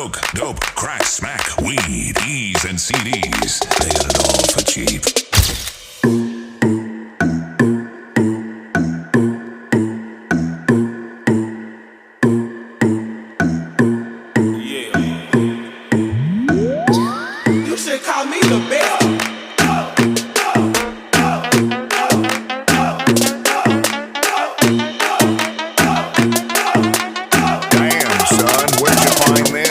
Coke, dope, crack, smack, weed, E's and CDs. They got it all for cheap. You should call me the best. Damn, son, where'd you find this?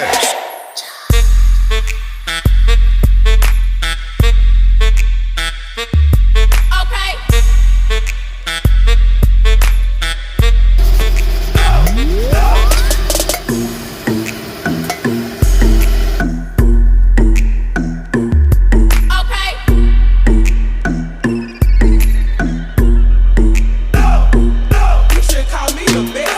You should call me the best.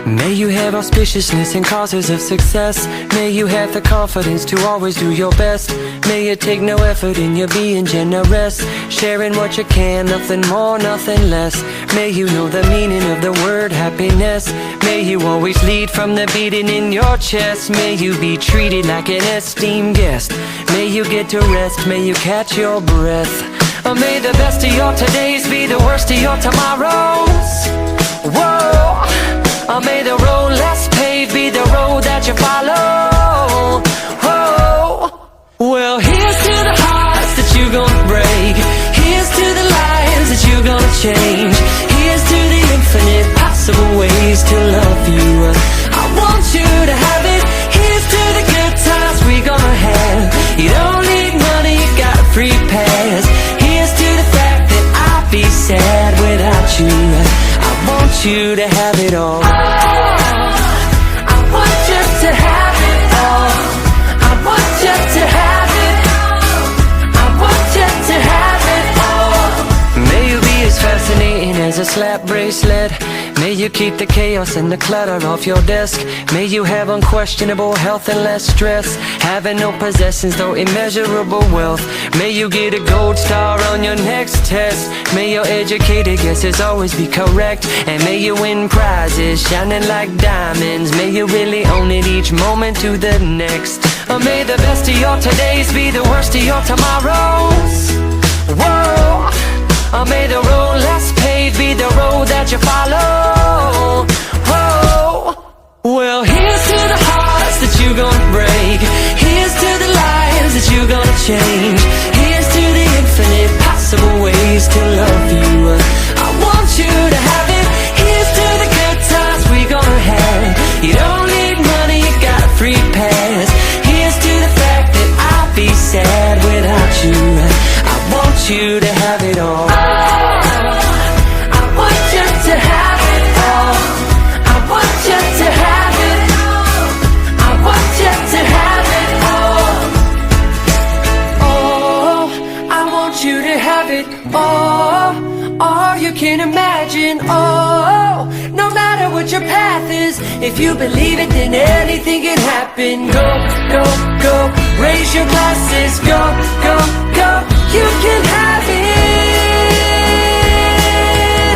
May you have auspiciousness and causes of success. May you have the confidence to always do your best. May you take no effort in your being generous, sharing what you can, nothing more, nothing less. May you know the meaning of the word happiness. May you always lead from the beating in your chest. May you be treated like an esteemed guest. May you get to rest, may you catch your breath. Or may the best of your todays be the worst of your tomorrows. Whoa. Or may the road less paved be the road that you follow. Oh, well, here's to the hearts that you're gonna break. Here's to the lives that you're gonna change. Here's to the infinite possible ways to love you. I want you to have it. Here's to the good times we're gonna have. You don't need money, you got a free pass. Here's to the fact that I'd be sad without you. I want you to have it all. I want you to have it all. I want you to have it. I want you to have it all. May you be as fascinating as a slap bracelet. May you keep the chaos and the clutter off your desk. May you have unquestionable health and less stress. Having no possessions though immeasurable wealth. May you get a gold star on your next test. May your educated guesses always be correct. And may you win prizes shining like diamonds. May you really own it each moment to the next. Or may the best of your todays be the worst of your tomorrows. Whoa. Or may the road less paved be the road that you follow. Whoa. Well, here's to the hearts that you're gonna break. Here's to the lives that you're gonna change. Here's to the infinite possible ways to love you. I want you to have it. Here's to the good times we're gonna have. You don't need money, you got a free pass. Here's to the fact that I'll be sad without you. I want you to have it all. I want you to have it all. I want you to have it. I want you to have it all. Oh, I want you to have it all. All you can imagine. Oh, no matter what your path is, if you believe it, then anything can happen. Go, go, go. Raise your glasses. Go, go, go. You can have it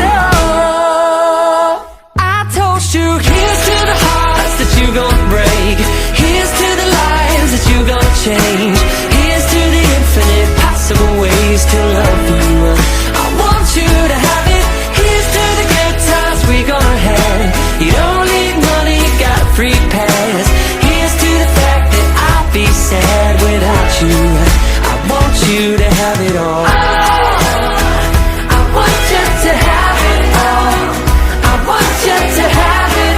all. I toast you. Here's to the hearts that you're gonna break. Here's to the lives that you're gonna change. Here's to the infinite possible ways to love you. I want you to have it. Here's to the good times we're gonna have. You don't need money, you got a free pass. Here's to the fact that I'll be sad without you. I want you to have it all. I want you to have it all. I want you to have it.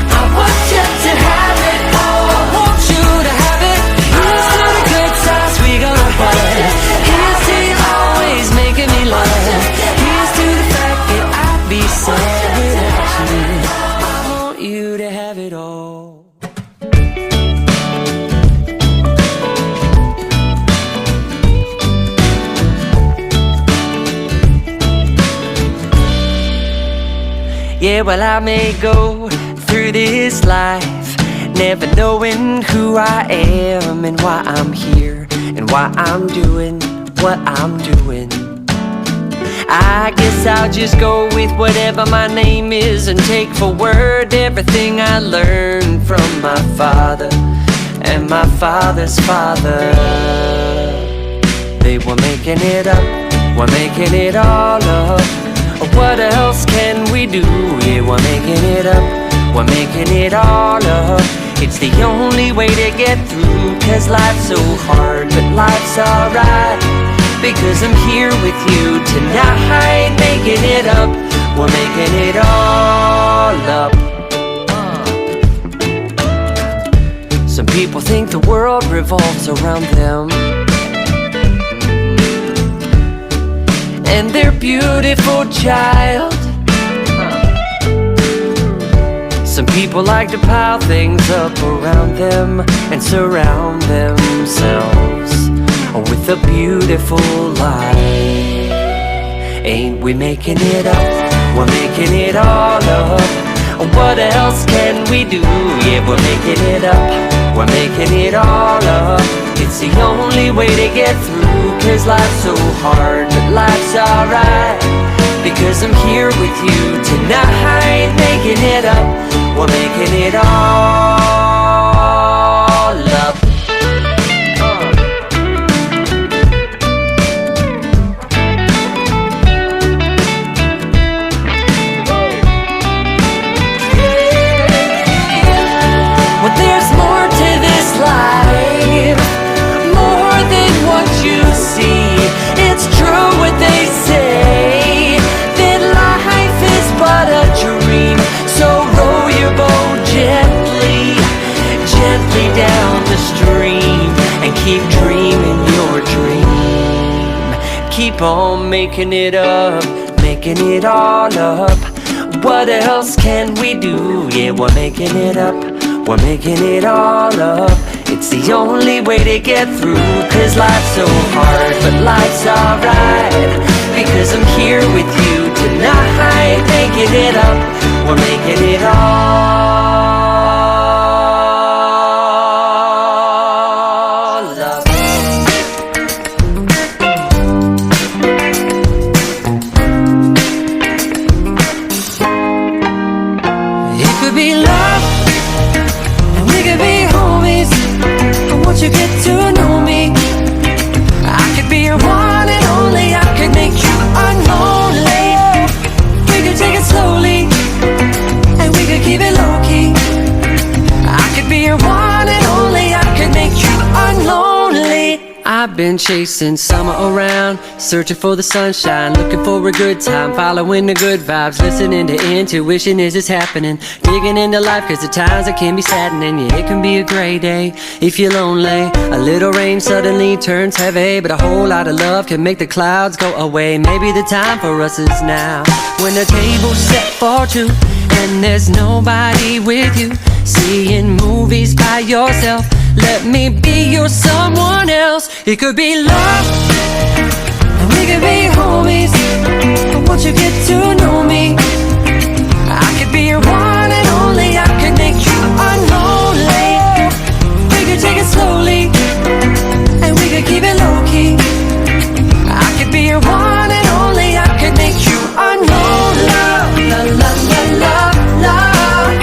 I want you to have it all. I want you to have it. Here's to the good times we're gonna have. Here's to you always making me laugh. Here's to the fact that I'd be sad without you. I want you to have it all. Yeah, well, I may go through this life never knowing who I am and why I'm here and why I'm doing what I'm doing. I guess I'll just go with whatever my name is and take for word everything I learned from my father and my father's father. They were making it up, we're making it all up. What else can we do? Yeah, we're making it up, we're making it all up. It's the only way to get through, 'cause life's so hard, but life's alright, because I'm here with you tonight, making it up, we're making it all up. Some people think the world revolves around them and their beautiful child. Some people like to pile things up around them and surround themselves with a beautiful life. Ain't we making it up? We're making it all up. What else can we do? Yeah, we're making it up, we're making it all up. It's the only way to get through, 'cause life's so hard, but life's alright, because I'm here with you tonight, making it up, we're making it all up. Well, there's more to this life, more than what you see. It's true what they say, that life is but a dream. So row your boat gently, gently down the stream, and keep dreaming your dream. Keep on making it up, making it all up. What else can we do? Yeah, we're making it up, we're making it all up. It's the only way to get through, 'cause life's so hard, but life's alright, because I'm here with you tonight, making it up, we're making it all up. It could be love, we could be homies, but once you get to know me, I could be your one and only. I could make you unlonely. We could take it slowly, and we could keep it low-key. I could be your one and only. I could make you unlonely. I've been chasing summer around, searching for the sunshine, looking for a good time, following the good vibes, listening to intuition as it's happening, digging into life, 'cause at times it can be saddening. Yeah, it can be a gray day if you're lonely. A little rain suddenly turns heavy, but a whole lot of love can make the clouds go away. Maybe the time for us is now, when the table's set for two and there's nobody with you, seeing movies by yourself. Let me be your someone else. It could be love, and we could be homies, but once you get to know me, I could be your one and only. I could make you unlonely. We could take it slowly, and we could keep it low-key. I could be your one and only. I could make you unlonely. Love, love, love, love, love,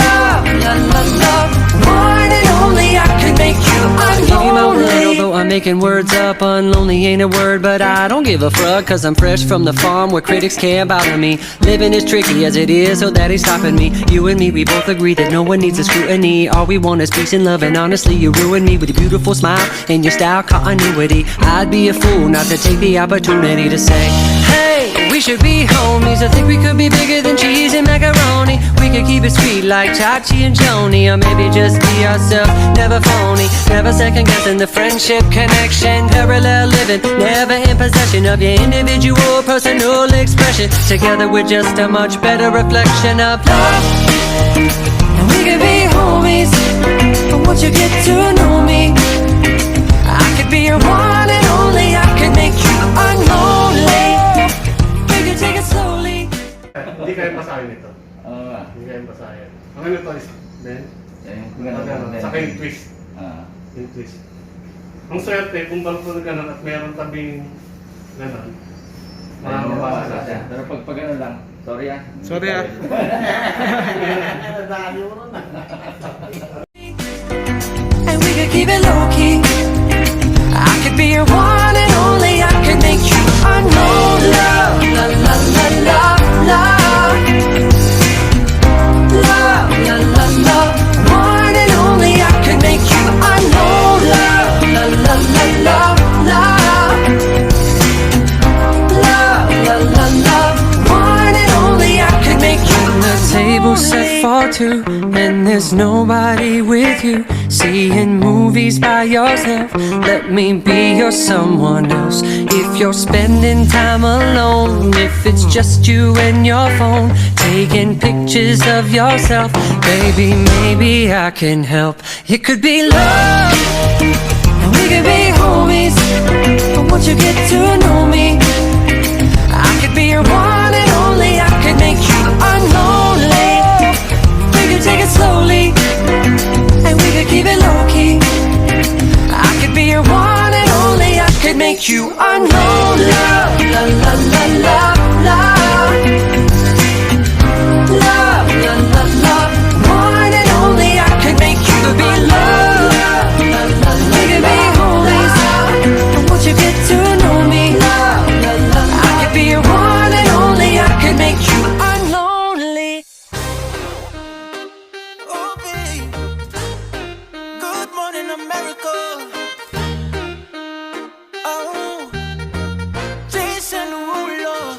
love, love, love, love. One and only. I could make you unlonely. Although I'm making words up, unlonely ain't a word, but I don't give a fuck, 'cause I'm fresh from the farm where critics can't bother me. Living is tricky as it is, so that ain't stopping me. You and me, we both agree that no one needs a scrutiny. All we want is peace and love, and honestly, you ruin me with your beautiful smile and your style continuity. I'd be a fool not to take the opportunity to say, hey, we should be homies. I think we could be bigger than cheese and macaroni. We could keep it sweet like Chachi and Joni, or maybe just be ourselves, never phony, never second guessing the friendship connection. Parallel living, never in possession of your individual personal expression. Together we're just a much better reflection of love, and we could be homies, but once you get to know me, I could be your one and only. I could make you unlonely. We could take it slowly. Hindi kayo pasahin nito. Oo nga. Hindi kayang basahin. Ang ano to is, then, saka yung twist. Yung twist. Ang swerte, kung balko na gano'n at mayroong tabing gano'n, marami mabasa siya. Pero pag ano lang, sorry ah. Sorry ah. And we could keep it low key. I could be your one and only. I could make you unknown. Love, la la la love, love, love, la la love. One and only. I could make you unknown. Love, la la la love, love, love, la la love. One and only. I could make you. The table set for two, and there's nobody with you. Seeing movies by yourself, let me be your someone else. If you're spending time alone, if it's just you and your phone, taking pictures of yourself, baby, maybe I can help. It could be love, and we could be homies, but once you get to know me, I could be your one and only. I could make you unlonely. We could take it slowly, and we could keep it low key. I could be your one and only. I could make you unknown. Love, la la la love, love, love, la la love. One and only. I could make you be love. La la la. We could be homies, and once you get to know me, I could be your one and only. I could make you unlonely. Oh, babe. Good morning, America. Oh, Jason Derulo.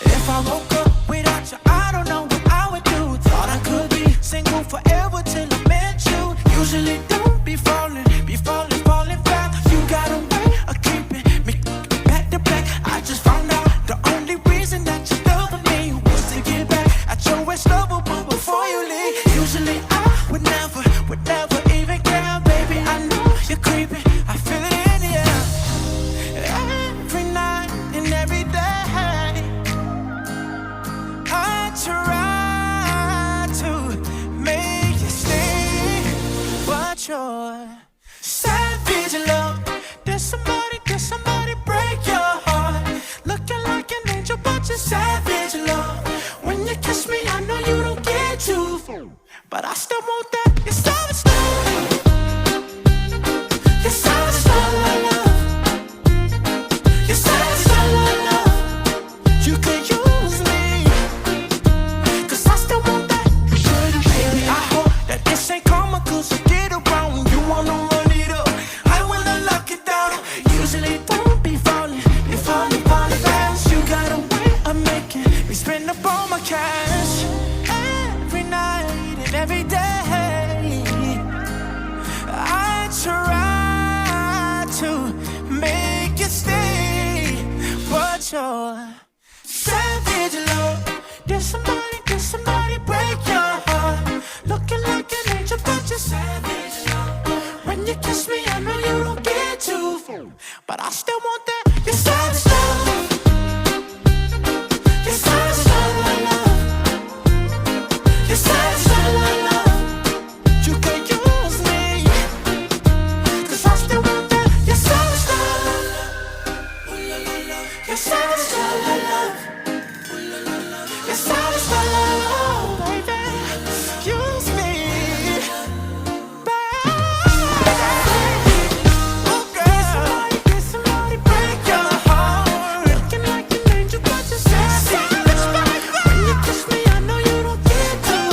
If I woke up without you, I don't know what I would do. Thought I could be single forever till I met you. Usually don't be falling fast. You got a way of keeping me back to back. I just found out the only reason that you loved me was to get back at your ex lover, but before you leave, usually I would never even care, baby. I know you're creeping, I feel it in the air. Every night and every day, I try to make you stay, but you're savage love. Did somebody break your heart? Looking like an angel, but you're savage love. When you kiss me, I know you don't get too full, but I still want that. You're savage love. You're savage love. You're savage love. You could use me, 'cause I still want that. Baby, I hope that this ain't karma, 'cause you get around. You wanna run it up, I wanna lock it down. Usually don't be falling fast. You got a way of making me spend up all my cash. Every night and every day, I try to make you stay, but you're savage love. Did somebody break your heart? Looking like an angel, but you're savage love. When you kiss me, I know you don't get too full, but I still want that. You're savage love. You're savage love. You're savage love. You can use me, 'cause I still want that. You're savage love. You're savage love. You're savage love, baby. Use me, baby. Oh, girl. Did somebody break your heart? Looking like an angel, but you're savage. When you kiss me, I know you don't get too,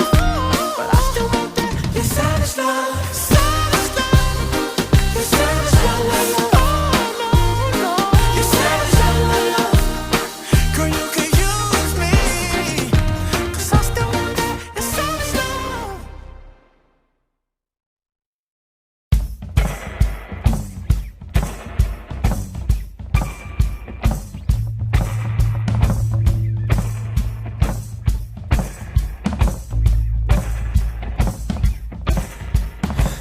but I still want that. You're savage love. Savage love. You're savage love. Oh, no. You're savage love. Girl, you can use me, 'cause I still want that. You're savage love.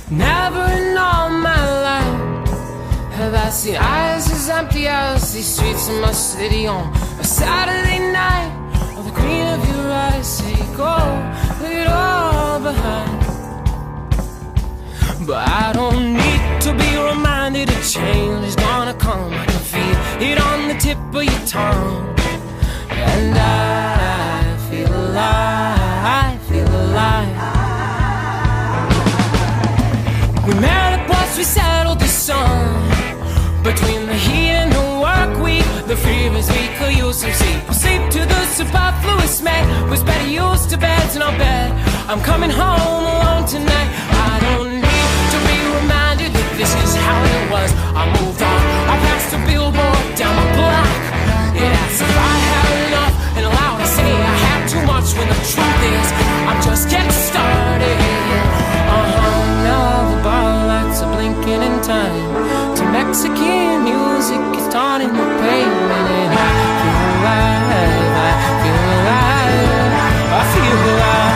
Never in all my life have I seen eyes as empty as these streets in my city on a Saturday night, or the green of your eyes say go, leave it all behind. But I don't need to be reminded a change is gonna come. I can feel it on the tip of your tongue. And I feel alive, feel alive. We met up once we settled the sun. Between the heat and the work week, the fevers we could use some sleep. We'll sleep to the superfluous man who's better used to beds in our bed. I'm coming home alone tonight. I don't need to be reminded that this is how it was. I moved on, I passed the billboard down my block. It asks if I had enough and allowed to say I had too much, when the truth is I'm just getting started. Now the bar lights are blinking in time to Mexican music is taunting the pavement. And I feel alive, I feel alive, I feel alive.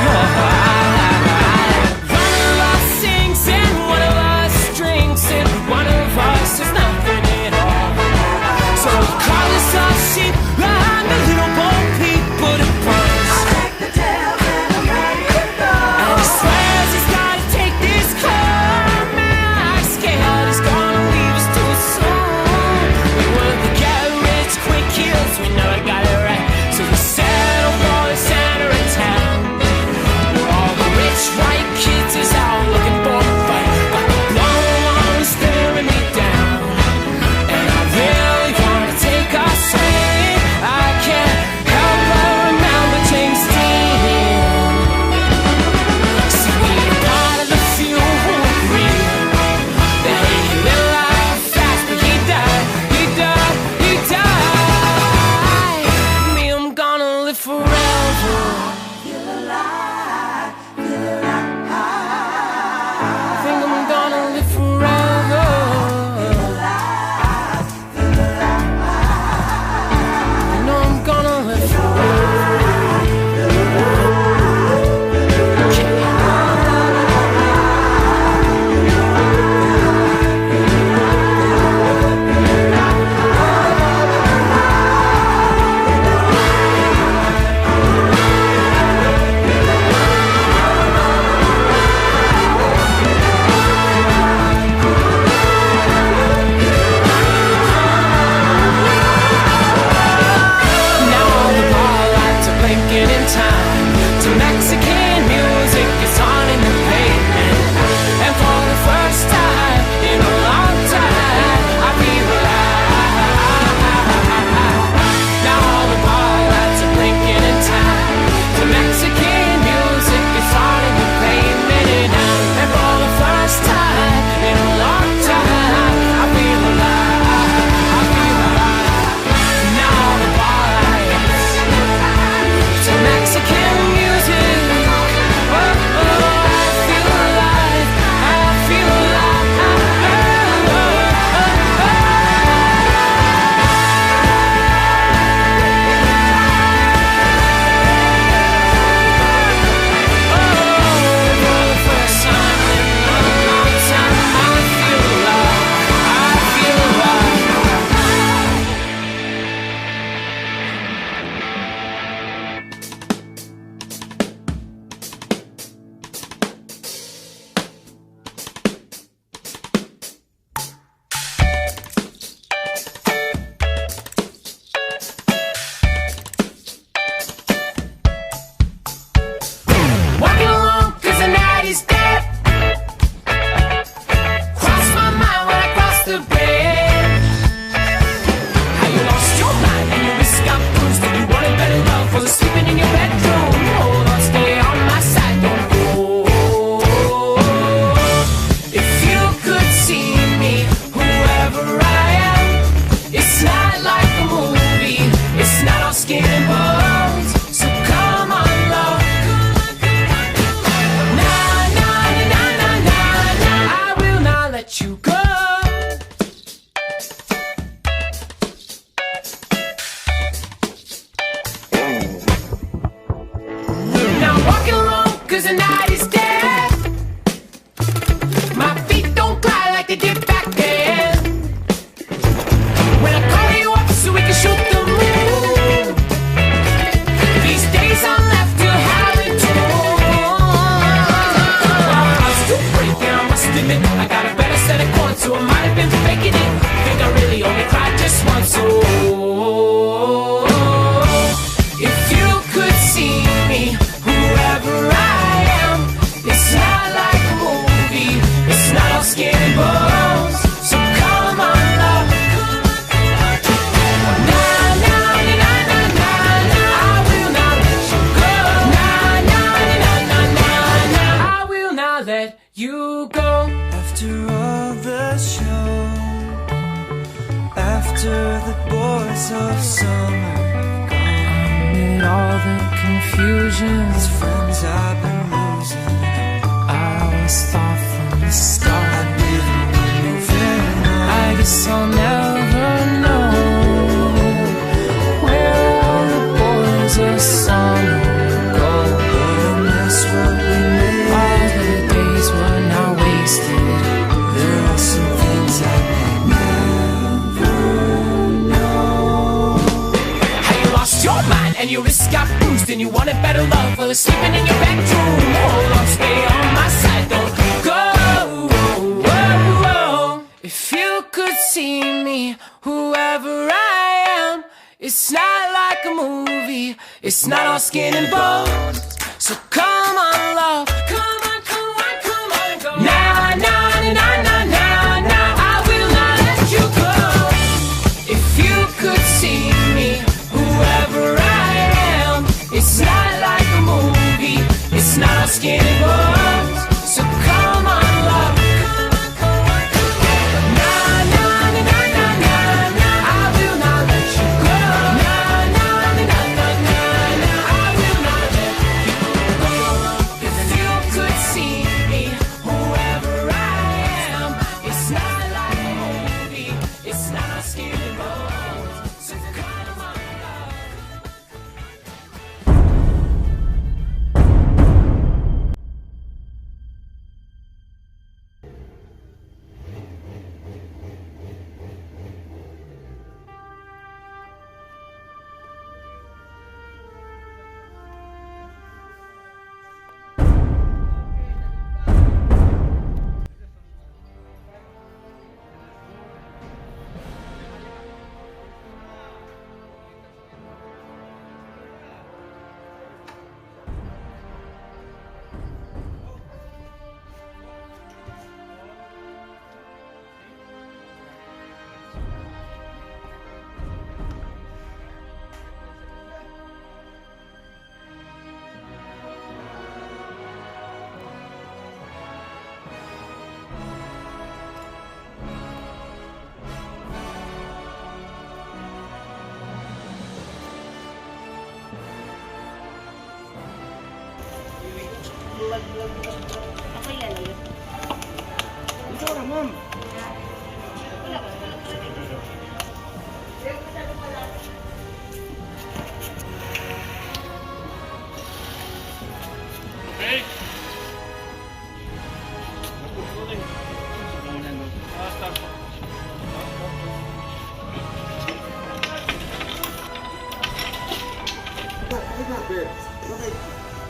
limit. I got a better set of corn, so I might have been faking it. Think I really only cried just once. Oh, if you could see me, whoever I am, it's not like a movie. It's not all skin and bones. So come on, love. Nah, nah, nah, nah, nah, nah. I will not let you go. Nah, nah, nah, nah, nah, nah. I will not let you go. After all the snow, after the boys of summer gone, Amid all the confusion, these friends I've been losing, I always thought from the start I didn't know very much. I guess I'll never know where all the boys of summer go. But I miss what we made. All the days were now wasted. There are some things I never know. How you lost your mind and your wrist got bruised and you wanted better love while you're sleeping in your bedroom. Hold on, stay on my side, don't go. If you could see me, whoever I am, it's not like a movie. It's not all skin and bones. So come on, love. Come on, come on, come on, go. Nah, nah, nah, nah, nah, nah. I will not let you go. If you could see me, whoever I am, it's not like a movie. It's not all skin and bones. So come on, love. Nah, nah, nah, nah, nah, nah. I will not let you go. Nah, nah, nah, nah, nah, nah. I will not let you go. If you could see me, whoever I am, it's not like a movie. It's not all skin and bones. So come on, love.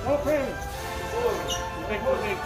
Okay. Okay.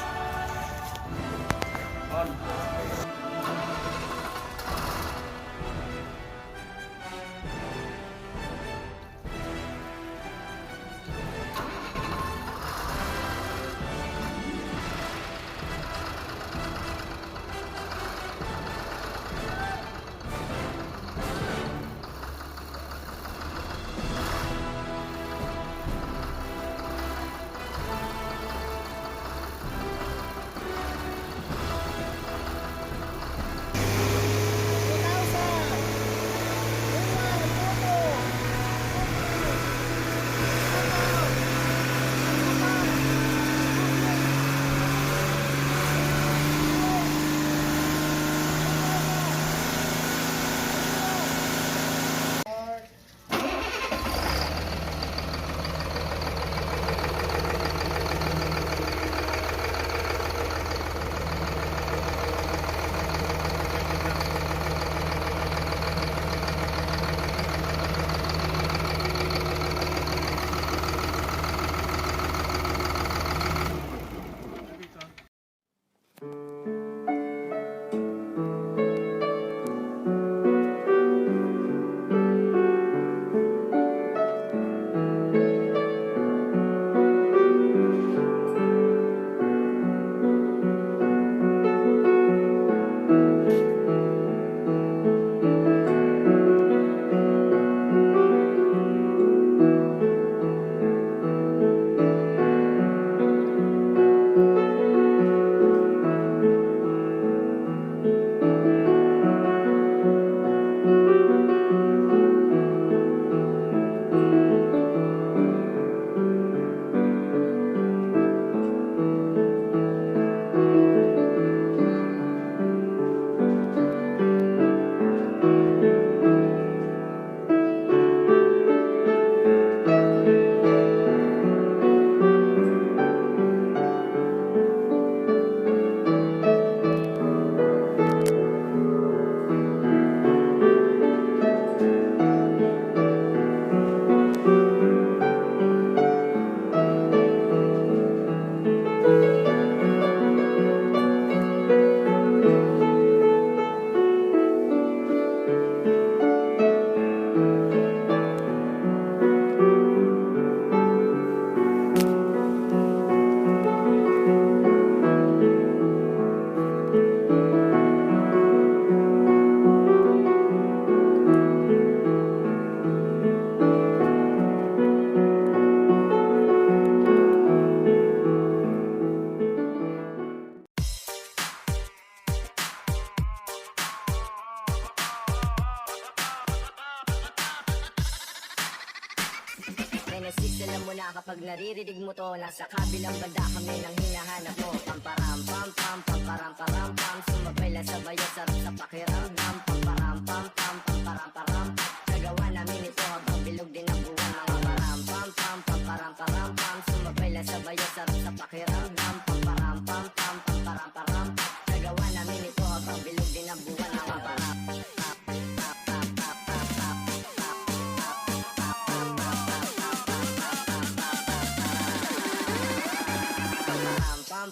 Genesis, alam mo na kapag naririnig mo to, nasa kabilang banda kami nang hinahanap mo. Pamparam pam pam, pamparam param pam, sumabay lang sa bayo, sarap sa pakiramdam. Pamparam pam pam, pamparam param pam, nagawa namin ito habang bilog din ang buwan. Mga param pam pam, pamparam param pam, sumabay lang sa bayo, sarap sa pakiramdam. Pamparam pam pam, pamparam param pam, nagawa namin ito habang bilog din ang buwan. Mga param pam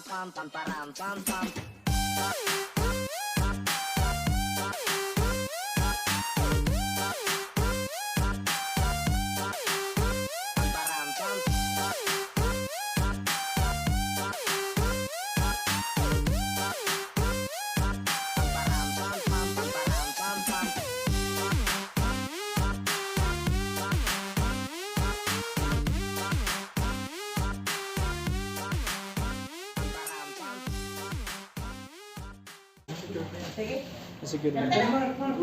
pam pam param pam pam.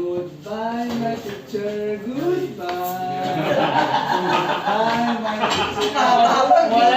Goodbye, my teacher. Goodbye. Goodbye, my teacher.